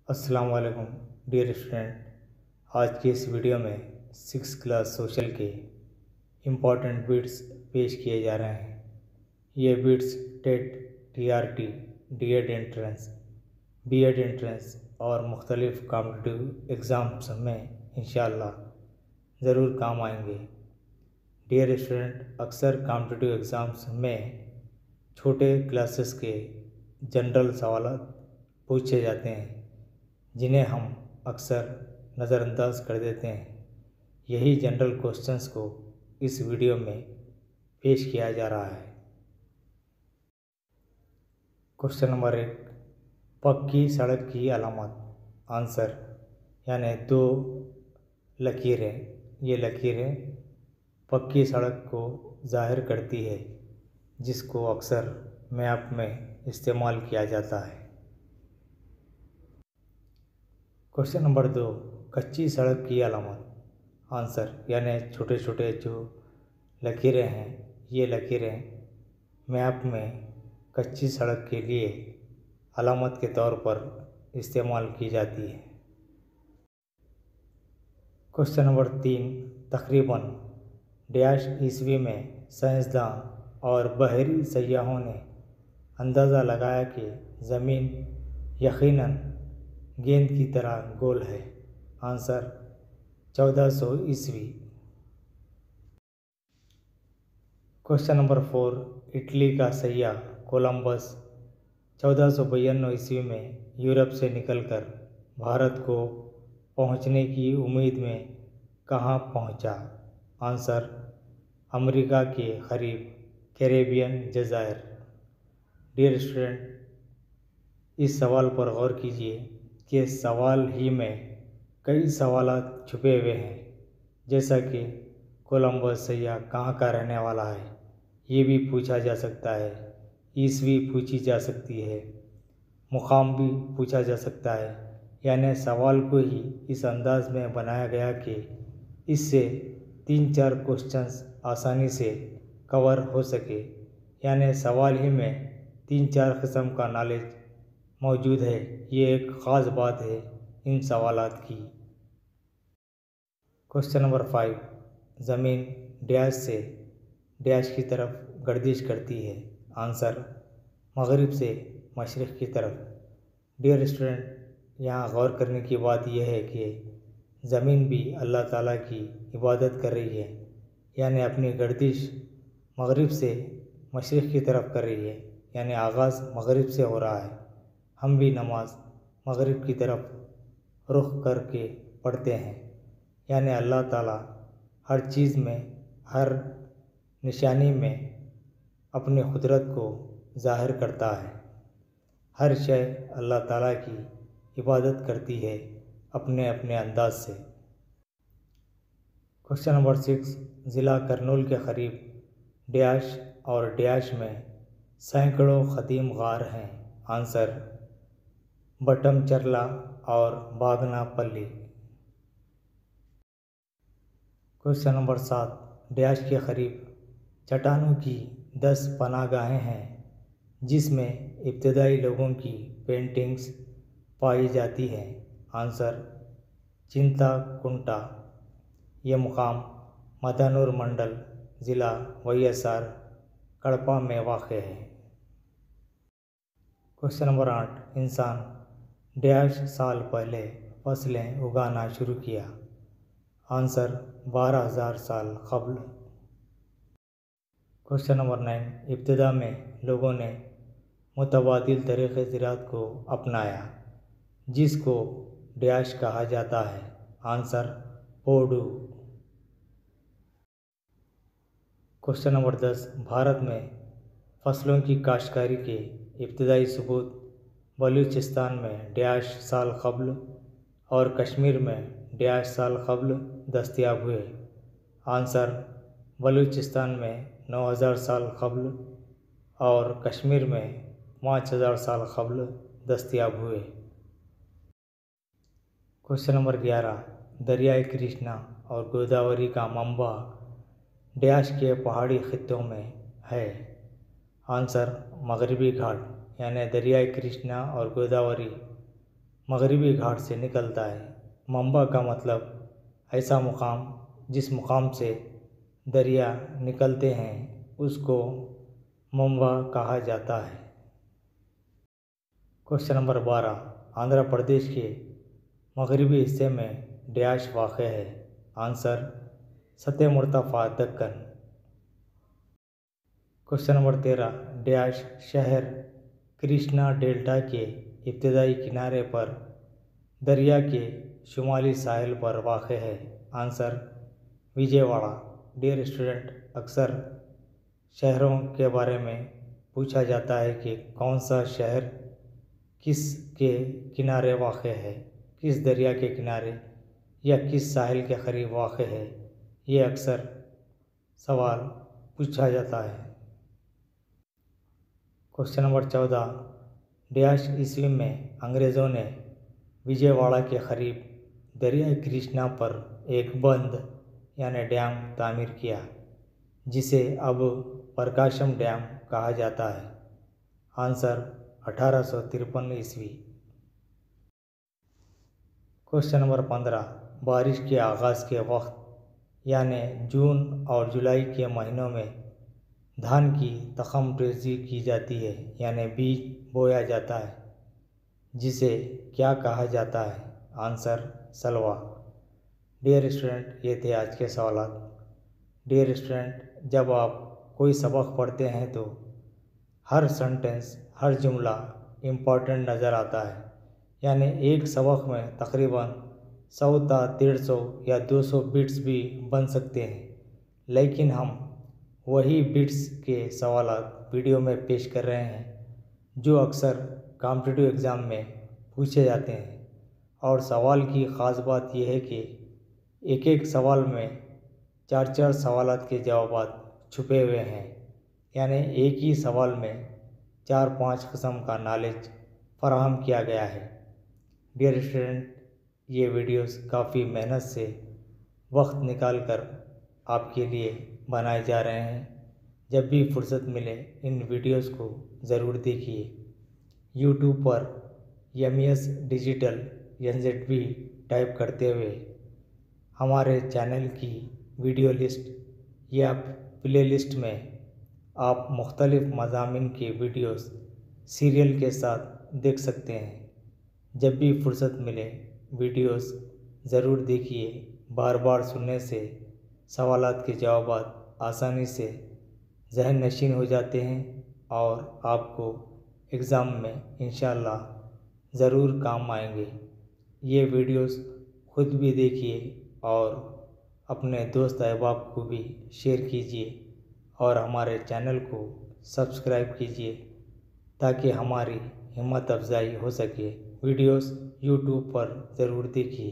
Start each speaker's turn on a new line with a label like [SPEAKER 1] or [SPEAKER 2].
[SPEAKER 1] السلام علیکم dear student, آج کی اس ویڈیو میں 6 کلاس سوشل کے امپورٹنٹ بٹس پیش کیے جا رہے ہیں۔ یہ bits TET, TRT، D Ed entrance, B Ed entrance اور مختلف کمپٹیٹیو ایگزامس میں انشاءاللہ ضرور کام آئیں گے۔ ڈیئر اسٹوڈنٹ، اکثر کمپٹیٹیو ایگزامس میں چھوٹے کلاسز کے جنرل سوالات پوچھے جاتے ہیں جنہیں ہم اکثر نظر انداز کر دیتے ہیں۔ یہی جنرل کوسچنز کو اس ویڈیو میں پیش کیا جا رہا ہے۔ کوسچن نمبر 1، پکی سڑک کی علامت۔ آنسر یعنی 2 لکیریں۔ یہ لکیریں پکی سڑک کو ظاہر کرتی ہے، جس کو اکثر میپ میں استعمال کیا جاتا ہے۔ کوسچن نمبر 2، کچی سڑک کی علامت۔ آنسر یعنی چھوٹے چھوٹے جو لکیریں ہیں، یہ لکیریں میپ میں کچی سڑک کے لیے علامت کے طور پر استعمال کی جاتی ہے۔ کوسچن نمبر 3، تقریباً ڈیش عیسوی میں سائنسداں اور بحری سیاحوں نے اندازہ لگایا کہ زمین یقیناً گیند کی طرح گول ہے۔ آنسر 1400 عیسوی۔ کوسچن نمبر 4، اٹلی کا سیاح کولمبس 1492 عیسوی میں یورپ سے نکل کر بھارت کو پہنچنے کی امید میں کہاں پہنچا؟ آنسر امریکا کے قریب کیریبین جزائر۔ ڈیئر اسٹوڈنٹ، اس سوال پر غور کیجیے کہ سوال ہی میں کئی سوالات چھپے ہوئے ہیں، جیسا کہ کولمبس سیاح کہاں کا رہنے والا ہے، یہ بھی پوچھا جا سکتا ہے، عیسوی پوچھی جا سکتی ہے، مقام بھی پوچھا جا سکتا ہے۔ یعنی سوال کو ہی اس انداز میں بنایا گیا کہ اس سے 3-4 کوسچنز آسانی سے کور ہو سکے۔ یعنی سوال ہی میں 3-4 قسم کا نالج موجود ہے۔ یہ ایک خاص بات ہے ان سوالات کی۔ کوسچن نمبر 5، زمین ڈیش سے ڈیش کی طرف گردش کرتی ہے۔ آنسر مغرب سے مشرق کی طرف۔ ڈیئر اسٹوڈنٹ، یہاں غور کرنے کی بات یہ ہے کہ زمین بھی اللہ تعالیٰ کی عبادت کر رہی ہے، یعنی اپنی گردش مغرب سے مشرق کی طرف کر رہی ہے، یعنی آغاز مغرب سے ہو رہا ہے۔ ہم بھی نماز مغرب کی طرف رخ کر کے پڑھتے ہیں، یعنی اللہ تعالیٰ ہر چیز میں، ہر نشانی میں اپنی قدرت کو ظاہر کرتا ہے۔ ہر شے اللہ تعالیٰ کی عبادت کرتی ہے اپنے اپنے انداز سے۔ کوسچن نمبر 6، ضلع کرنول کے قریب ڈیش اور ڈیش میں سینکڑوں قدیم غار ہیں۔ آنسر بٹم چرلا اور باگنا پلی۔ کوسچن نمبر 7، ڈیش کے قریب چٹانوں کی 10 پناہ گاہیں ہیں جس میں ابتدائی لوگوں کی پینٹنگز پائی جاتی ہیں۔ آنسر چنتا کنٹا۔ یہ مقام مدنور منڈل، ضلع وائیسار، کڑپا میں واقع ہے۔ کوسچن نمبر 8، انسان ڈیش سال پہلے فصلیں اگانا شروع کیا؟ آنسر 12,000 سال قبل۔ کوسچن نمبر 9، ابتدا میں لوگوں نے متبادل طریقۂ زراعت کو اپنایا جس کو ڈیش کہا جاتا ہے؟ آنسر پوڈو۔ کوسچن نمبر 10، بھارت میں فصلوں کی کاشتکاری کے ابتدائی ثبوت بلوچستان میں ڈیش سال قبل اور کشمیر میں ڈیش سال قبل دستیاب ہوئے؟ آنسر بلوچستان میں 9,000 سال قبل اور کشمیر میں 5,000 سال قبل دستیاب ہوئے۔ کوسچن نمبر 11، دریائے کرشنا اور گوداوری کا منبع ڈیش کے پہاڑی خطوں میں ہے؟ آنسر مغربی گھاٹ۔ یعنی دریائے کرشنا اور گوداوری مغربی گھاٹ سے نکلتا ہے۔ منبع کا مطلب ایسا مقام جس مقام سے دریا نکلتے ہیں اس کو منبع کہا جاتا ہے۔ کوشچن نمبر 12، آندھرا پردیش کے مغربی حصے میں ڈیش واقع ہے؟ آنسر، سطح مرتفع دکن۔ کوشچن نمبر 13، ڈیش شہر کرشنا ڈیلٹا کے ابتدائی کنارے پر دریا کے شمالی ساحل پر واقع ہے؟ آنسر، وجے واڑہ۔ ڈیئر اسٹوڈنٹ، اکثر شہروں کے بارے میں پوچھا جاتا ہے کہ کون سا شہر کس کے کنارے واقع ہے، کس دریا کے کنارے یا کس ساحل کے قریب واقع ہے۔ یہ اکثر سوال پوچھا جاتا ہے۔ کوشچن نمبر 14، ڈیش عیسوی میں انگریزوں نے وجے واڑہ کے قریب دریائے کرشنا پر ایک بند یعنی ڈیم تعمیر کیا جسے اب پرکاشم ڈیم کہا جاتا ہے؟ آنسر، 1853 عیسوی۔ کوشچن نمبر 15، بارش کے آغاز کے وقت یعنی جون اور جولائی کے مہینوں میں دھان کی تخم ریزی کی جاتی ہے یعنی بیج بویا جاتا ہے جسے کیا کہا جاتا ہے؟ آنسر، سلوا۔ ڈیئر اسٹوڈنٹ، یہ تھے آج کے سوالات۔ ڈیئر اسٹوڈنٹ، جب آپ کوئی سبق پڑھتے ہیں تو ہر سنٹنس، ہر جملہ امپورٹنٹ نظر آتا ہے، یعنی ایک سبق میں تقریباً 100 تا 150 یا 200 بٹس بھی بن سکتے ہیں، لیکن ہم وہی بٹس کے سوالات ویڈیو میں پیش کر رہے ہیں جو اکثر کمپٹیٹیو ایگزام میں پوچھے جاتے ہیں۔ اور سوال کی خاص بات یہ ہے کہ ایک ایک سوال میں 4 سوالات کے جوابات چھپے ہوئے ہیں، یعنی ایک ہی سوال میں 4-5 قسم کا نالج فراہم کیا گیا ہے۔ ڈیئر اسٹوڈنٹ، یہ ویڈیوز کافی محنت سے وقت نکال کر آپ کے لیے بنائے جا رہے ہیں۔ جب بھی فرصت ملے ان ویڈیوز کو ضرور دیکھیے۔ یوٹیوب پر MES ڈیجیٹل NZB ٹائپ کرتے ہوئے ہمارے چینل کی ویڈیو لسٹ یا پلے لسٹ میں آپ مختلف مضامین کی ویڈیوز سیریل کے ساتھ دیکھ سکتے ہیں۔ جب بھی فرصت ملے ویڈیوز ضرور دیکھیے۔ بار بار سننے سے سوالات کے جوابات آسانی سے ذہن نشین ہو جاتے ہیں اور آپ کو ایگزام میں انشاءاللہ ضرور کام آئیں گے۔ یہ ویڈیوز خود بھی دیکھیے اور اپنے دوست احباب کو بھی شیئر کیجیے اور ہمارے چینل کو سبسکرائب کیجیے تاکہ ہماری ہمت افزائی ہو سکے۔ ویڈیوز یوٹیوب پر ضرور دیکھیے۔